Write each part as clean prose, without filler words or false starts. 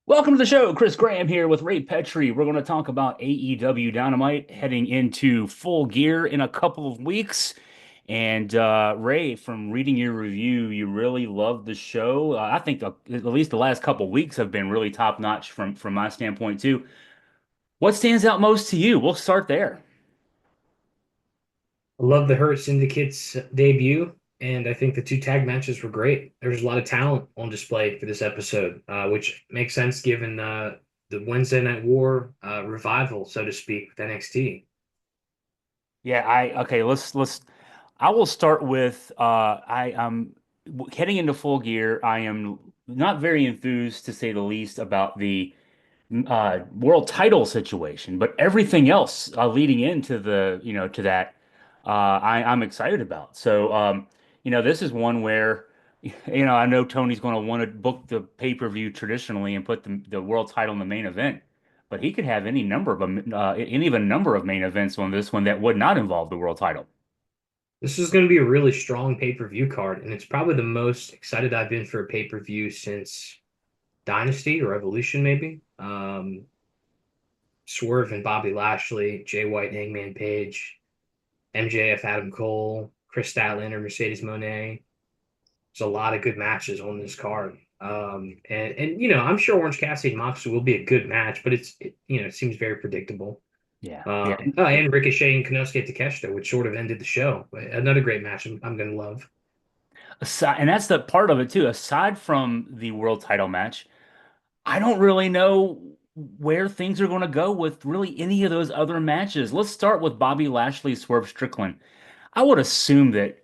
Welcome to the show. Chris Graham here with Ray Petrie. We're going to talk about AEW Dynamite heading into full gear in a couple of weeks. And Ray, from reading your review, you really loved the show. I think at least the last couple of weeks have been really top notch from my standpoint too. What stands out most to you? We'll start there. I love the Hurt Syndicate's debut, and I think the two tag matches were great. There's a lot of talent on display for this episode, which makes sense given the Wednesday Night War revival, so to speak, with NXT. Yeah, I okay. Let's. I will start with I am heading into full gear. I am not very enthused to say the least about the world title situation, but everything else leading into to that, I'm excited about. So, this is one where, I know Tony's going to want to book the pay-per-view traditionally and put the world title in the main event, but he could have any of a number of main events on this one that would not involve the world title. This is going to be a really strong pay-per-view card, and it's probably the most excited I've been for a pay-per-view since Dynasty or Evolution, maybe. Swerve and Bobby Lashley, Jay White, Hangman Page, MJF, Adam Cole, Chris Statlander, Mercedes Moné. There's a lot of good matches on this card. And I'm sure Orange Cassidy and Moxley will be a good match, but it seems very predictable. Yeah, yeah. And Ricochet and Konosuke Takeshita, which sort of ended the show. Another great match I'm going to love. And that's the part of it too. Aside from the world title match, I don't really know where things are going to go with really any of those other matches. Let's start with Bobby Lashley, Swerve Strickland. I would assume that,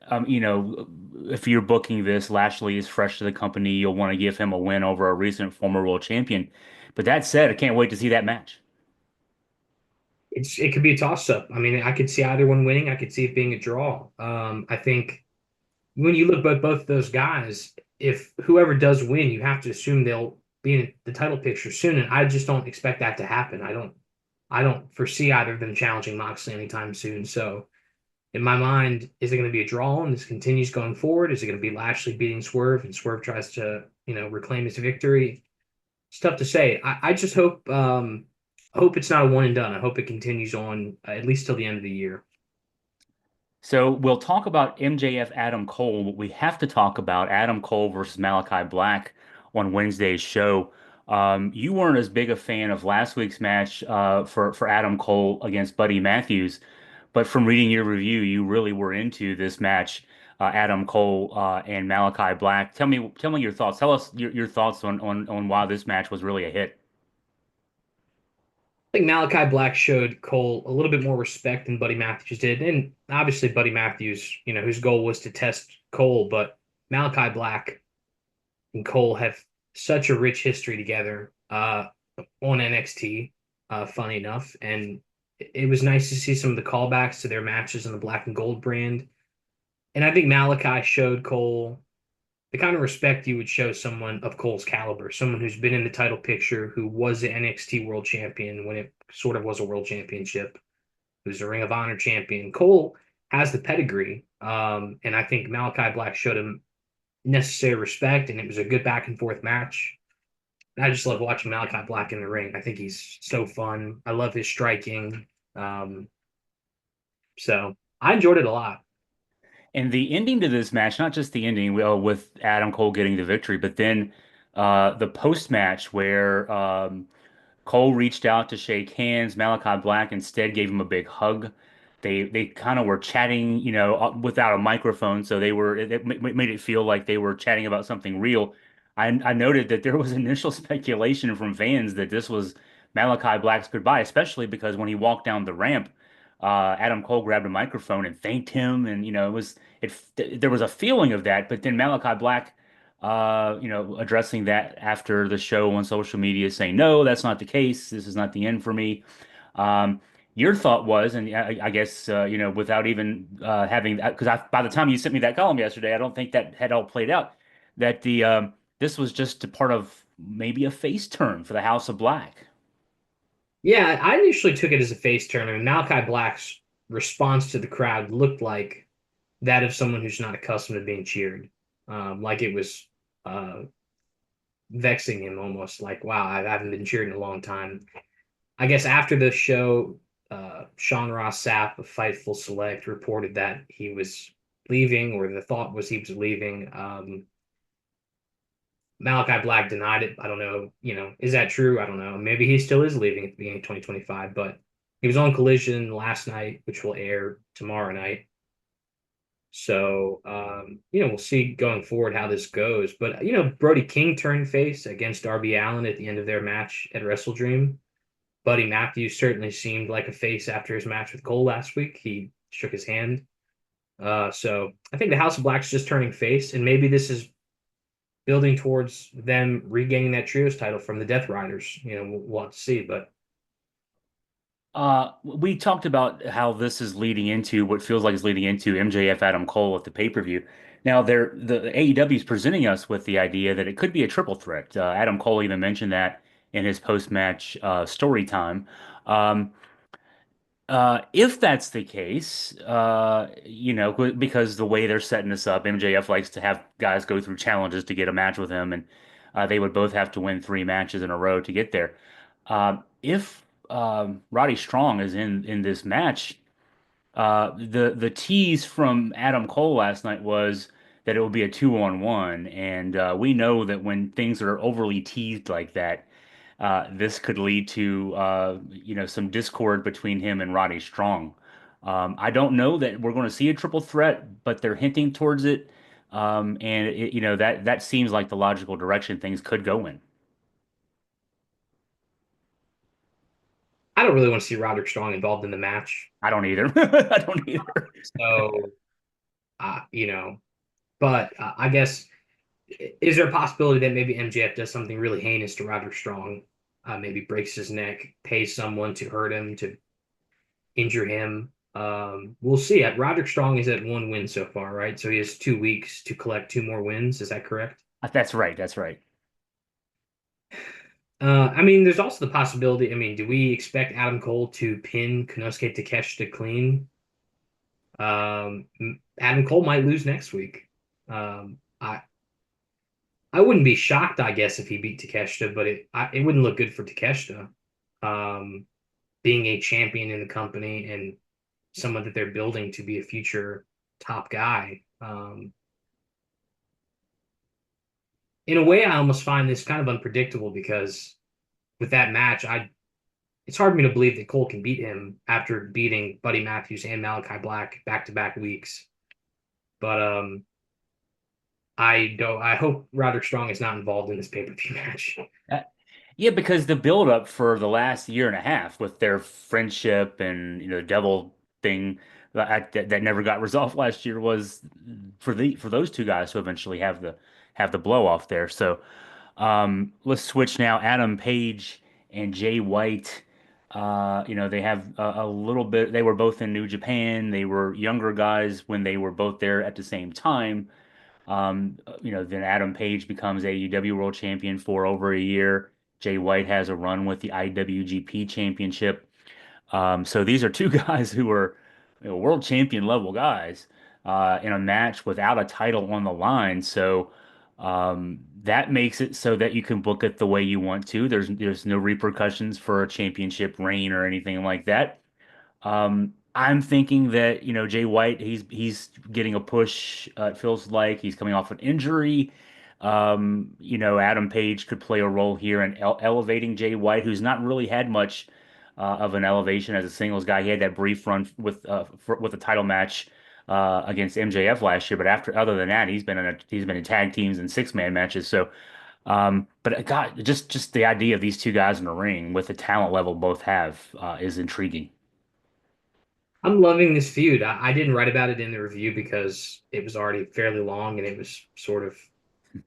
if you're booking this, Lashley is fresh to the company. You'll want to give him a win over a recent former world champion. But that said, I can't wait to see that match. It could be a toss up. I mean, I could see either one winning. I could see it being a draw. I think when you look at both of those guys, if whoever does win, you have to assume they'll be in the title picture soon. And I just don't expect that to happen. I don't foresee either of them challenging Moxley anytime soon. So in my mind, is it going to be a draw and this continues going forward? Is it going to be Lashley beating Swerve and Swerve tries to, reclaim his victory? It's tough to say. I just hope it's not a one and done. I hope it continues on at least till the end of the year. So we'll talk about MJF Adam Cole, but we have to talk about Adam Cole versus Malachi Black on Wednesday's show. You weren't as big a fan of last week's match for Adam Cole against Buddy Matthews, but from reading your review, you really were into this match, Adam Cole and Malachi Black. Tell me your thoughts. Tell us your thoughts on why this match was really a hit. I think Malachi Black showed Cole a little bit more respect than Buddy Matthews did. And obviously Buddy Matthews, whose goal was to test Cole, but Malachi Black and Cole have such a rich history together on NXT, funny enough. And it was nice to see some of the callbacks to their matches on the Black and Gold brand. And I think Malachi showed Cole the kind of respect you would show someone of Cole's caliber, someone who's been in the title picture, who was the NXT World Champion when it sort of was a World Championship, who's a Ring of Honor champion. Cole has the pedigree, and I think Malachi Black showed him necessary respect, and it was a good back and forth match. I just love watching Malachi Black in the ring. I think he's so fun. I love his striking. Um, so I enjoyed it a lot. And the ending to this match, not just the ending, with Adam Cole getting the victory, but then the post match where Cole reached out to shake hands. Malachi Black instead gave him a big hug. They kind of were chatting, without a microphone, so it made it feel like they were chatting about something real. I noted that there was initial speculation from fans that this was Malachi Black's goodbye, especially because when he walked down the ramp, Adam Cole grabbed a microphone and thanked him, and there was a feeling of that. But then Malachi Black addressing that after the show on social media, saying, "No, that's not the case. This is not the end for me." Um, your thought was, and I guess without even having that, because by the time you sent me that column yesterday, I don't think that had all played out. That the this was just a part of maybe a face turn for the House of Black. Yeah, I initially took it as a face turn. I mean, Malachi Black's response to the crowd looked like that of someone who's not accustomed to being cheered. Like it was uh, vexing him almost. Like, wow, I haven't been cheered in a long time. I guess after the show, Sean Ross Sapp of Fightful Select reported that he was leaving, or the thought was he was leaving. Malachi Black denied it. I don't know, is that true? I don't know. Maybe he still is leaving at the beginning of 2025, but he was on Collision last night, which will air tomorrow night. So, we'll see going forward how this goes. But, Brody King turned face against Darby Allin at the end of their match at Wrestle Dream. Buddy Matthews certainly seemed like a face after his match with Cole last week. He shook his hand. So I think the House of Black's just turning face, and maybe this is building towards them regaining that trios title from the Death Riders. We'll have to see. But We talked about how this is leading into what feels like it's leading into MJF Adam Cole at the pay-per-view. Now, the AEW is presenting us with the idea that it could be a triple threat. Adam Cole even mentioned that in his post-match story time. Um, if that's the case, because the way they're setting this up, MJF likes to have guys go through challenges to get a match with him, and they would both have to win three matches in a row to get there. If Roddy Strong is in this match, the tease from Adam Cole last night was that it will be a 2-on-1, and we know that when things are overly teased like that, this could lead to some discord between him and Roddy Strong. I don't know that we're going to see a triple threat, but they're hinting towards it, and that seems like the logical direction things could go in. I don't really want to see Roderick Strong involved in the match. I don't either. I don't either. So, uh, you know, but I guess, is there a possibility that maybe MJF does something really heinous to Roderick Strong? Maybe breaks his neck, pays someone to hurt him, to injure him. We'll see. Roderick Strong is at 1 win so far, right? So he has 2 weeks to collect two more wins. Is that correct? That's right. That's right. I mean, there's also the possibility. I mean, do we expect Adam Cole to pin Konosuke Takeshita clean? Adam Cole might lose next week. I wouldn't be shocked, I guess, if he beat Takeshita, but it wouldn't look good for Takeshita. Um, Being a champion in the company and someone that they're building to be a future top guy. In a way, I almost find this kind of unpredictable because with that match, it's hard for me to believe that Cole can beat him after beating Buddy Matthews and Malachi Black back to back weeks. But I hope Roderick Strong is not involved in this pay-per-view match. Uh, Yeah, because the buildup for the last year and a half with their friendship and devil thing that never got resolved last year was for those two guys to eventually have the blow off there. So let's switch now. Adam Page and Jay White. They have a little bit. They were both in New Japan. They were younger guys when they were both there at the same time. Then Adam Page becomes AEW World Champion for over a year. Jay White has a run with the IWGP Championship. So these are two guys who are world champion level guys in a match without a title on the line. So that makes it so that you can book it the way you want to. There's no repercussions for a championship reign or anything like that. I'm thinking that, Jay White, he's getting a push. It feels like he's coming off an injury. Adam Page could play a role here in elevating Jay White, who's not really had much of an elevation as a singles guy. He had that brief run with a title match against MJF last year, but other than that, he's been in tag teams and six-man matches. So, but God, just the idea of these two guys in the ring with the talent level both have is intriguing. I'm loving this feud. I didn't write about it in the review because it was already fairly long and it was sort of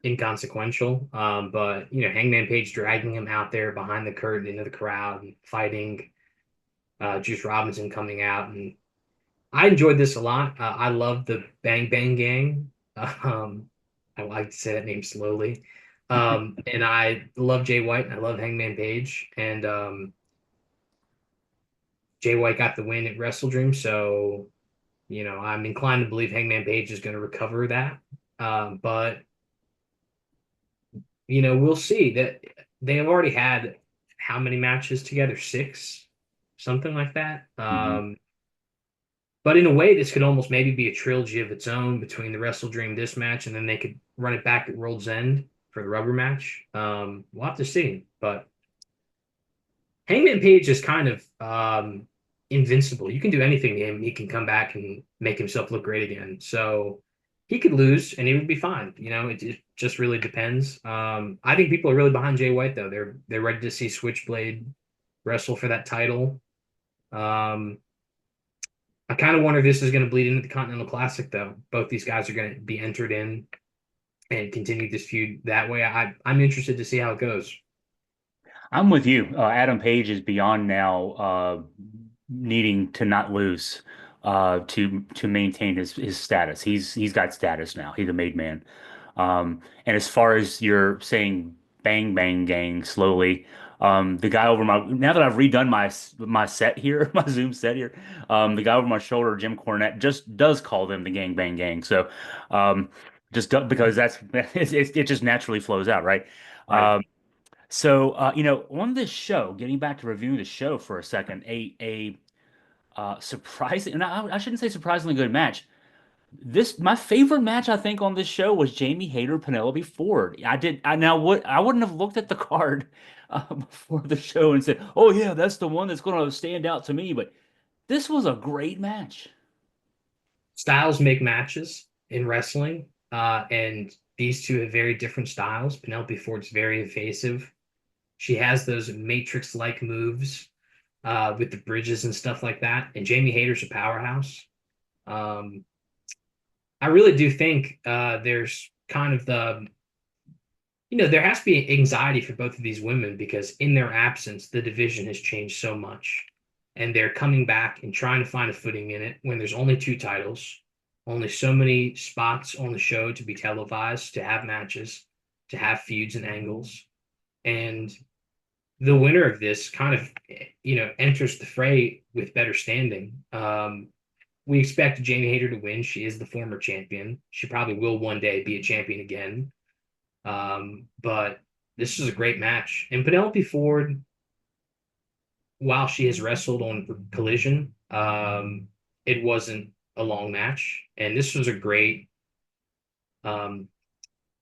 inconsequential. But Hangman Page dragging him out there behind the curtain into the crowd and fighting, Juice Robinson coming out, and I enjoyed this a lot. I love the Bang Bang Gang. Um, I like to say that name slowly. And I love Jay White and I love Hangman Page. And Jay White got the win at Wrestle Dream, so I'm inclined to believe Hangman Page is going to recover that. But we'll see that they have already had how many matches together? Six, something like that. Hmm. But in a way, this could almost maybe be a trilogy of its own between the Wrestle Dream this match, and then they could run it back at World's End for the rubber match. We'll have to see. But Hangman Page is kind of invincible. You can do anything to him. He can come back and make himself look great again. So he could lose and he would be fine. It just really depends. I think people are really behind Jay White though. They're ready to see Switchblade wrestle for that title. Um, I kind of wonder if this is going to bleed into the Continental Classic though. Both these guys are going to be entered in and continue this feud that way. I'm interested to see how it goes. I'm with you. Adam Page is beyond now needing to not lose to maintain his status. He's got status now. He's a made man. And as far as you're saying, bang bang gang slowly. The guy over my now that I've redone my set here, my Zoom set here, the guy over my shoulder, Jim Cornette, just does call them the gang bang gang. So because it just naturally flows out, right? Right. Um, on this show, getting back to reviewing the show for a second, a surprising, and I shouldn't say surprisingly good match. My favorite match I think on this show was Jamie Hayter Penelope Ford. I wouldn't have looked at the card before the show and said, "Oh yeah, that's the one that's going to stand out to me." But this was a great match. Styles make matches in wrestling, and these two have very different styles. Penelope Ford's very evasive. She has those Matrix-like moves with the bridges and stuff like that. And Jamie Hayter's a powerhouse. Um, I really do think there's kind of there has to be anxiety for both of these women because in their absence, the division has changed so much. And they're coming back and trying to find a footing in it when there's only two titles, only so many spots on the show to be televised, to have matches, to have feuds and angles. And the winner of this kind of, enters the fray with better standing. We expect Jamie Hayter to win. She is the former champion. She probably will one day be a champion again. But this is a great match. And Penelope Ford, while she has wrestled on Collision, it wasn't a long match. And this was a great um,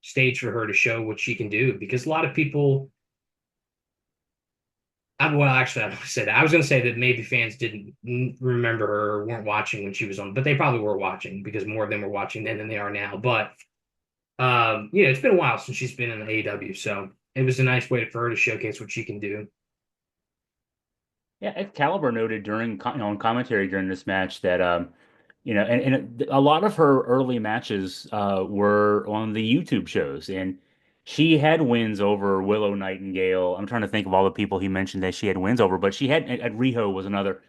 stage for her to show what she can do because a lot of people, well, actually, I don't say that. I was going to say that maybe fans didn't remember her or weren't watching when she was on, but they probably were watching because more of them were watching then than they are now. But it's been a while since she's been in the AEW, so it was a nice way for her to showcase what she can do. Yeah, Excalibur noted on commentary during this match that a lot of her early matches were on the YouTube shows, and she had wins over Willow Nightingale. I'm trying to think of all the people he mentioned that she had wins over, but she had at Riho was another.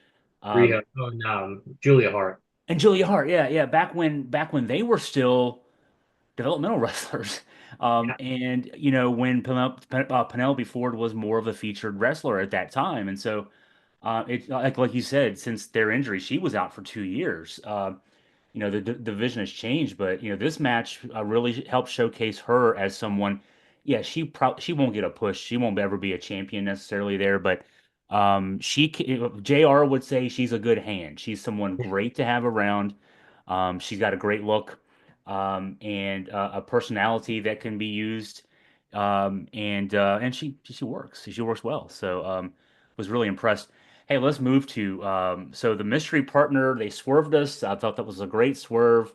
Um, Rhea, and Julia Hart. and Julia Hart, yeah, yeah, back when they were still developmental wrestlers. Yeah. And when Penelope Ford was more of a featured wrestler at that time, and so it like you said, since their injury, she was out for 2 years. The division has changed, but this match really helped showcase her as someone. Yeah, she won't get a push. She won't ever be a champion necessarily there, but JR would say she's a good hand. She's someone great to have around. She's got a great look, and a personality that can be used. And she works. She works well. So was really impressed. Hey, let's move to so the mystery partner. They swerved us. I thought that was a great swerve.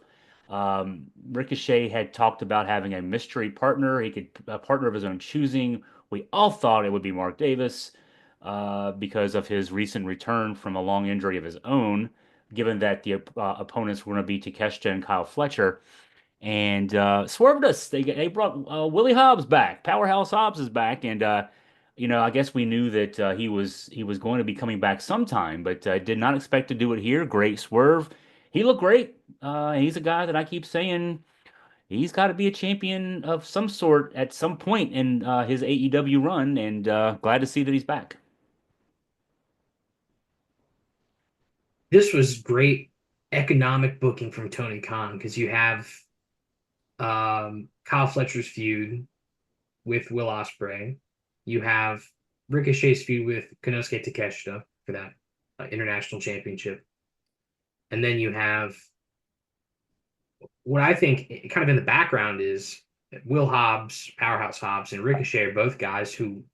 Ricochet had talked about having a mystery partner. He could a partner of his own choosing. We all thought it would be Mark Davis because of his recent return from a long injury of his own. Given that the opponents were going to be Takeshita and Kyle Fletcher, and swerved us. They brought Willie Hobbs back. Powerhouse Hobbs is back, and I guess we knew that he was going to be coming back sometime, but did not expect to do it here. Great swerve. He looked great. He's a guy that I keep saying he's got to be a champion of some sort at some point in his AEW run, and glad to see that he's back. This was great economic booking from Tony Khan because you have Kyle Fletcher's feud. with Will Ospreay. You have Ricochet's feud with Konosuke Takeshita for that international championship. And then you have what I think kind of in the background is Will Hobbs, Powerhouse Hobbs, and Ricochet are both guys who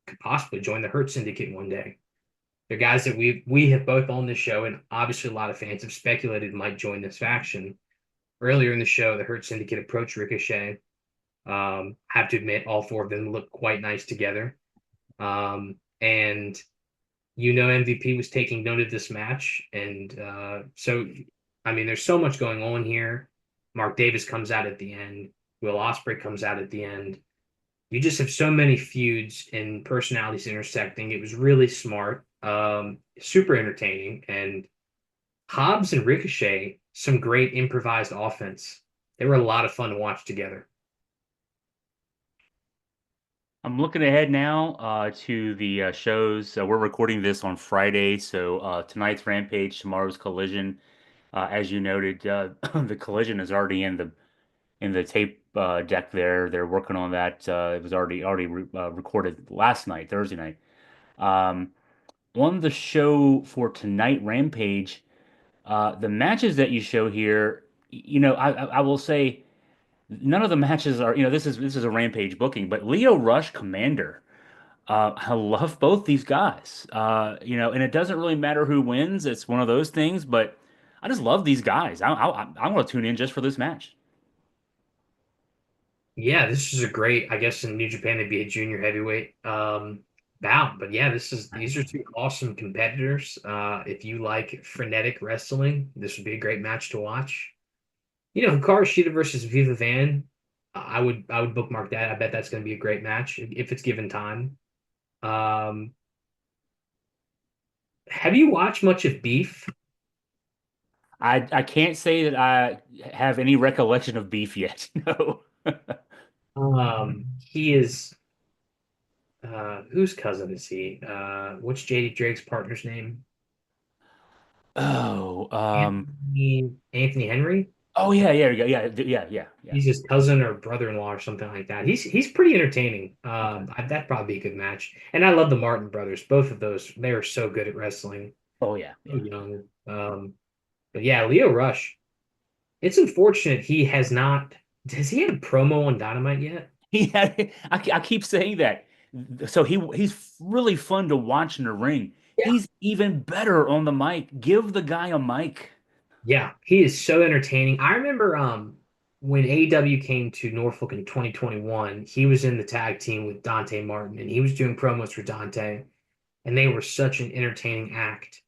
could possibly join the Hurt Syndicate one day. They're guys that we have both on this show, and obviously a lot of fans have speculated might join this faction. Earlier in the show, the Hurt Syndicate approached Ricochet. Have to admit, all four of them look quite nice together. And MVP was taking note of this match, and so I mean, there's so much going on here. Mark Davis comes out at the end. Will Ospreay comes out at the end. You just have so many feuds and personalities intersecting. It was really smart, super entertaining, and Hobbs and Ricochet, some great improvised offense. They were a lot of fun to watch together. I'm looking ahead now to the shows. We're recording this on Friday, so tonight's Rampage, tomorrow's Collision. As you noted, the Collision is already in the tape deck there. They're working on that. It was already recorded last night, Thursday night. Um, on the show for tonight, Rampage, the matches that you show here, I will say none of the matches are, this is a Rampage booking, but Leo Rush Commander. I love both these guys. And it doesn't really matter who wins. It's one of those things, but I just love these guys. I'm going to tune in just for this match. Yeah, this is a great, I guess in New Japan it'd be a junior heavyweight bout. But yeah, these are two awesome competitors. If you like frenetic wrestling, this would be a great match to watch. Hikaru Shida versus Viva Van. I would bookmark that. I bet that's going to be a great match if it's given time. Um, have you watched much of Beef? I can't say that I have any recollection of Beef yet. No. He is whose cousin is he? What's JD Drake's partner's name? Oh, Anthony Henry. oh yeah, yeah, yeah, yeah, yeah, yeah. He's his cousin or brother-in-law or something like that. He's pretty entertaining. Okay. That'd probably be a good match. And I love the Martin brothers. Both of those, they are so good at wrestling. Oh yeah, So yeah. young. But yeah, Leo Rush. It's unfortunate he has not. Has he had a promo on Dynamite yet? He had, I keep saying that. So he's really fun to watch in the ring. Yeah. He's even better on the mic. Give the guy a mic. Yeah, he is so entertaining. I remember when AEW came to Norfolk in 2021, he was in the tag team with Dante Martin and he was doing promos for Dante, and they were such an entertaining act.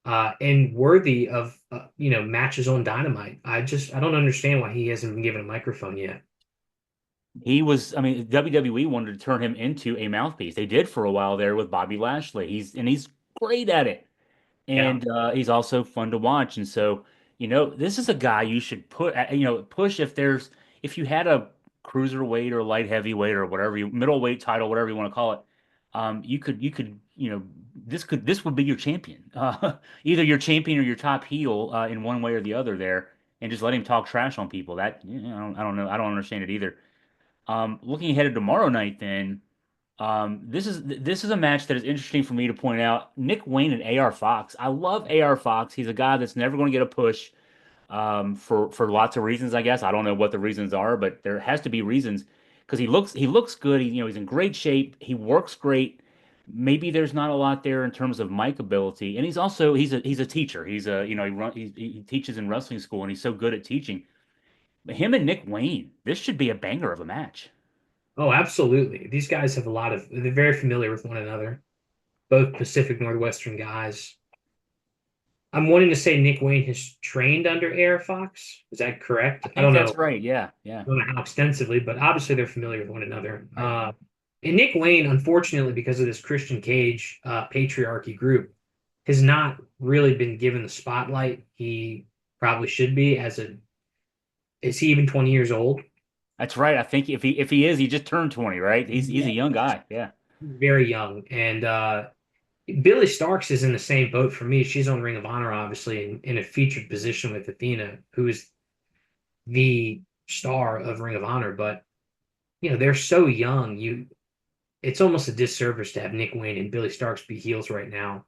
And worthy of matches on Dynamite. I don't understand why he hasn't been given a microphone yet. He was, I mean, WWE wanted to turn him into a mouthpiece. They did for a while there with Bobby Lashley. He's great at it. Yeah. And he's also fun to watch. And so, this is a guy you should push if you had a cruiserweight or light heavyweight or whatever middleweight title, whatever you want to call it. You could, this would be your champion. Either your champion or your top heel in one way or the other there, and just let him talk trash on people. I don't know. I don't understand it either. Looking ahead to tomorrow night, then. This is a match that is interesting for me to point out. Nick Wayne and AR Fox. I love AR Fox. He's a guy that's never going to get a push for lots of reasons, I guess. I don't know what the reasons are, but there has to be reasons because he looks good. He's in great shape. He works great. Maybe there's not a lot there in terms of mic ability, and he's a teacher. He's a he teaches in wrestling school, and he's so good at teaching. But him and Nick Wayne, this should be a banger of a match. Oh, absolutely. These guys have they're very familiar with one another. Both Pacific Northwestern guys. I'm wanting to say Nick Wayne has trained under Air Fox. Is that correct? I I think don't know. that's right. Yeah, yeah. I don't know how extensively, but obviously they're familiar with one another. Right. And Nick Wayne, unfortunately, because of this Christian Cage patriarchy group, has not really been given the spotlight he probably should be. Is he even 20 years old? That's right. I think if he is, he just turned 20, right? He's a Yeah, young guy. Yeah. very young. And Billy Starks is in the same boat for me. She's on Ring of Honor, obviously, in a featured position with Athena, who is the star of Ring of Honor. But they're so young. It's almost a disservice to have Nick Wayne and Billy Starks be heels right now.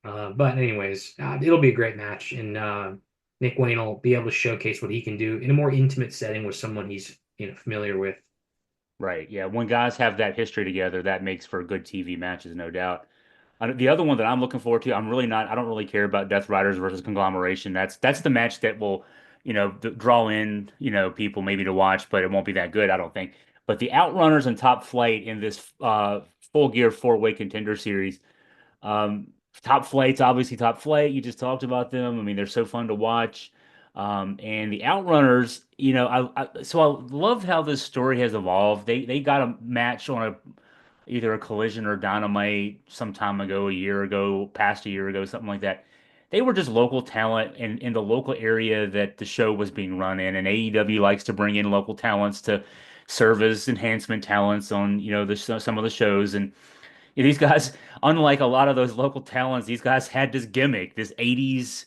But anyways, it'll be a great match, and Nick Wayne will be able to showcase what he can do in a more intimate setting with someone he's familiar with. Right. Yeah. When guys have that history together, that makes for good TV matches, no doubt. The other one that I'm looking forward to, I don't really care about Death Riders versus Conglomeration. That's the match that will, draw in, people maybe to watch, but it won't be that good, I don't think. But the Outrunners and Top Flight in this Full Gear four-way contender series, um, Top Flight's obviously Top Flight. You just talked about them. I mean, they're so fun to watch. And the Outrunners, so I love how this story has evolved. They got a match on either a Collision or Dynamite some time ago, a year ago, past a year ago, something like that. They were just local talent in the local area that the show was being run in, and AEW likes to bring in local talents to serve as enhancement talents on some of the shows. And these guys, unlike a lot of those local talents, these guys had this gimmick, this 80s,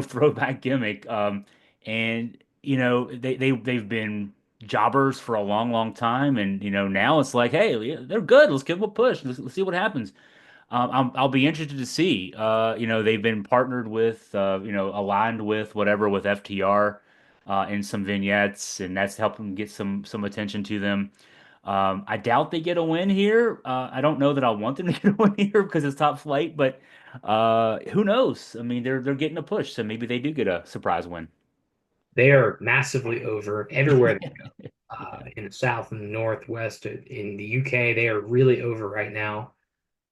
throwback gimmick. And they've been jobbers for a long, long time, and now it's like, hey, yeah, they're good. Let's give them a push. Let's see what happens. I'll be interested to see. They've been partnered with, aligned with whatever with FTR in some vignettes, and that's helping get some attention to them. I doubt they get a win here. I don't know that I want them to get a win here because it's Top Flight, but who knows? I mean, they're getting a push, so maybe they do get a surprise win. They are massively over everywhere Yeah. in the South and the Northwest. In the UK, they are really over right now.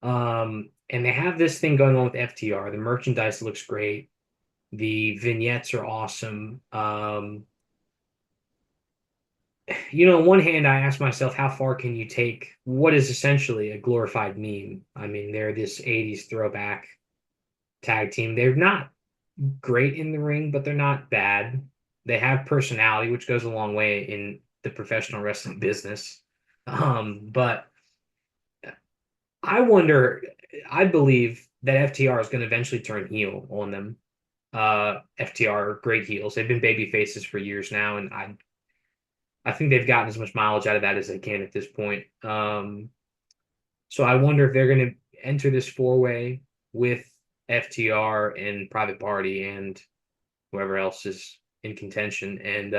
And they have this thing going on with FTR. The merchandise looks great. The vignettes are awesome. On one hand, I ask myself, how far can you take what is essentially a glorified meme? I mean, they're this 80s throwback tag team. They're not great in the ring, but they're not bad. They have personality, which goes a long way in the professional wrestling business. But I wonder, I believe that FTR is going to eventually turn heel on them. FTR are great heels. They've been baby faces for years now, and I think they've gotten as much mileage out of that as they can at this point. So I wonder if they're going to enter this four-way with FTR and Private Party and whoever else is in contention. And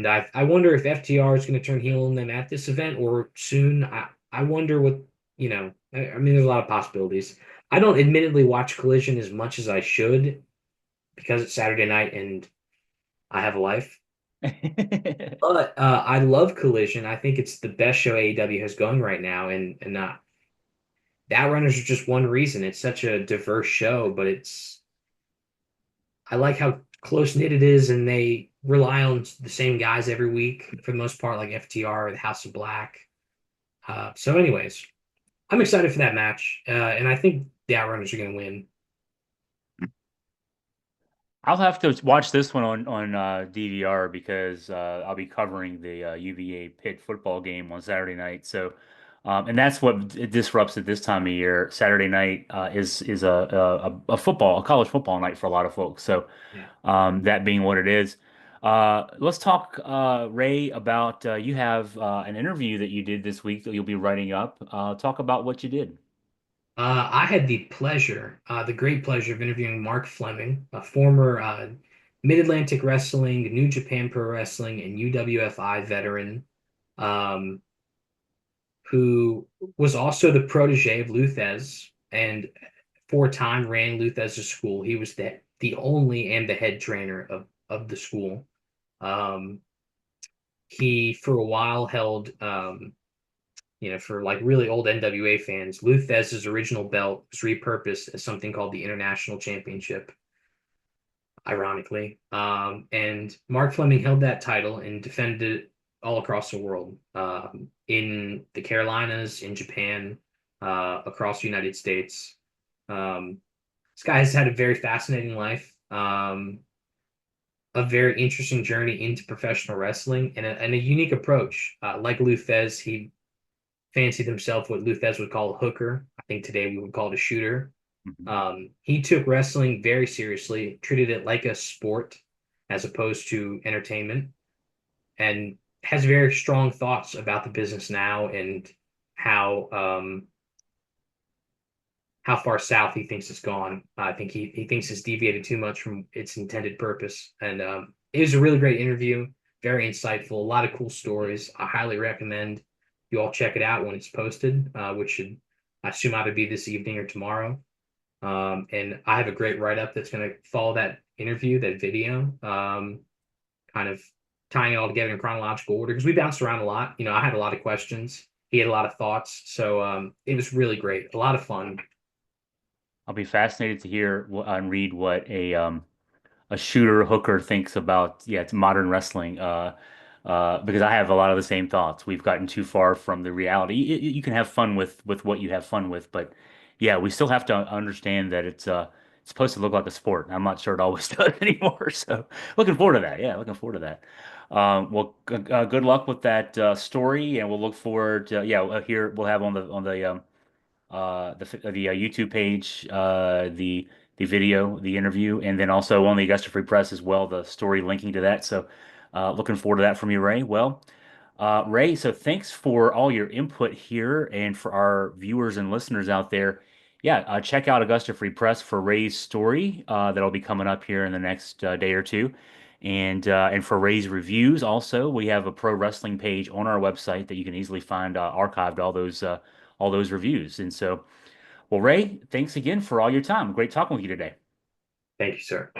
I wonder if FTR is going to turn heel on them at this event or soon. I wonder what, I mean, there's a lot of possibilities. I don't admittedly watch Collision as much as I should because it's Saturday night and I have a life. But I love Collision. I think it's the best show AEW has going right now, and the Outrunners are just one reason. It's such a diverse show, but I like how close knit it is, and they rely on the same guys every week for the most part, like FTR or the House of Black. So, anyways, I'm excited for that match, and I think the Outrunners are going to win. I'll have to watch this one on DVR because I'll be covering the UVA Pitt football game on Saturday night. So, and that's what it disrupts at this time of year. Saturday night is a football, a college football night for a lot of folks. So, Yeah. that being what it is, let's talk, Ray, about you have an interview that you did this week that you'll be writing up. Talk about what you did. I had the great pleasure of interviewing Mark Fleming, a former Mid-Atlantic Wrestling, New Japan Pro Wrestling, and UWFI veteran, um, who was also the protege of Luthez and for a time ran Luthez's school. He was the only and the head trainer of the school. Um, he for a while held for like really old NWA fans, Luthez's original belt was repurposed as something called the International Championship, ironically. And Mark Fleming held that title and defended it all across the world, in the Carolinas, in Japan, across the United States. Um, this guy has had a very fascinating life, a very interesting journey into professional wrestling, and a unique approach. Like Luthez, he fancied himself what Luthez would call a hooker. I think today we would call it a shooter. Mhm. He took wrestling very seriously, treated it like a sport as opposed to entertainment. and has very strong thoughts about the business now and how how far south he thinks it's gone. I think he thinks it's deviated too much from its intended purpose. And it was a really great interview, very insightful, a lot of cool stories. I highly recommend you all check it out when it's posted, which should I assume either be this evening or tomorrow. And I have a great write up that's going to follow that interview, that video, kind of tying it all together in chronological order because we bounced around a lot. You know, I had a lot of questions. He had a lot of thoughts. So it was really great, a lot of fun. I'll be fascinated to hear and read what a shooter hooker thinks about it's modern wrestling. Because I have a lot of the same thoughts. We've gotten too far from the reality. You can have fun with what you have fun with, but yeah, we still have to understand that it's supposed to look like a sport. I'm not sure it always does anymore. So looking forward to that. Yeah, looking forward to that. Well, good luck with that story, and we'll look forward to here we'll have on the YouTube page, the video, the interview, and then also on the Augusta Free Press as well, the story linking to that. So, looking forward to that from you, Ray. Well, Ray, so thanks for all your input here, and for our viewers and listeners out there. Yeah, check out Augusta Free Press for Ray's story that'll be coming up here in the next day or two. And for Ray's reviews, also we have a pro wrestling page on our website that you can easily find archived all those reviews. And so, well, Ray, thanks again for all your time. Great talking with you today. Thank you, sir.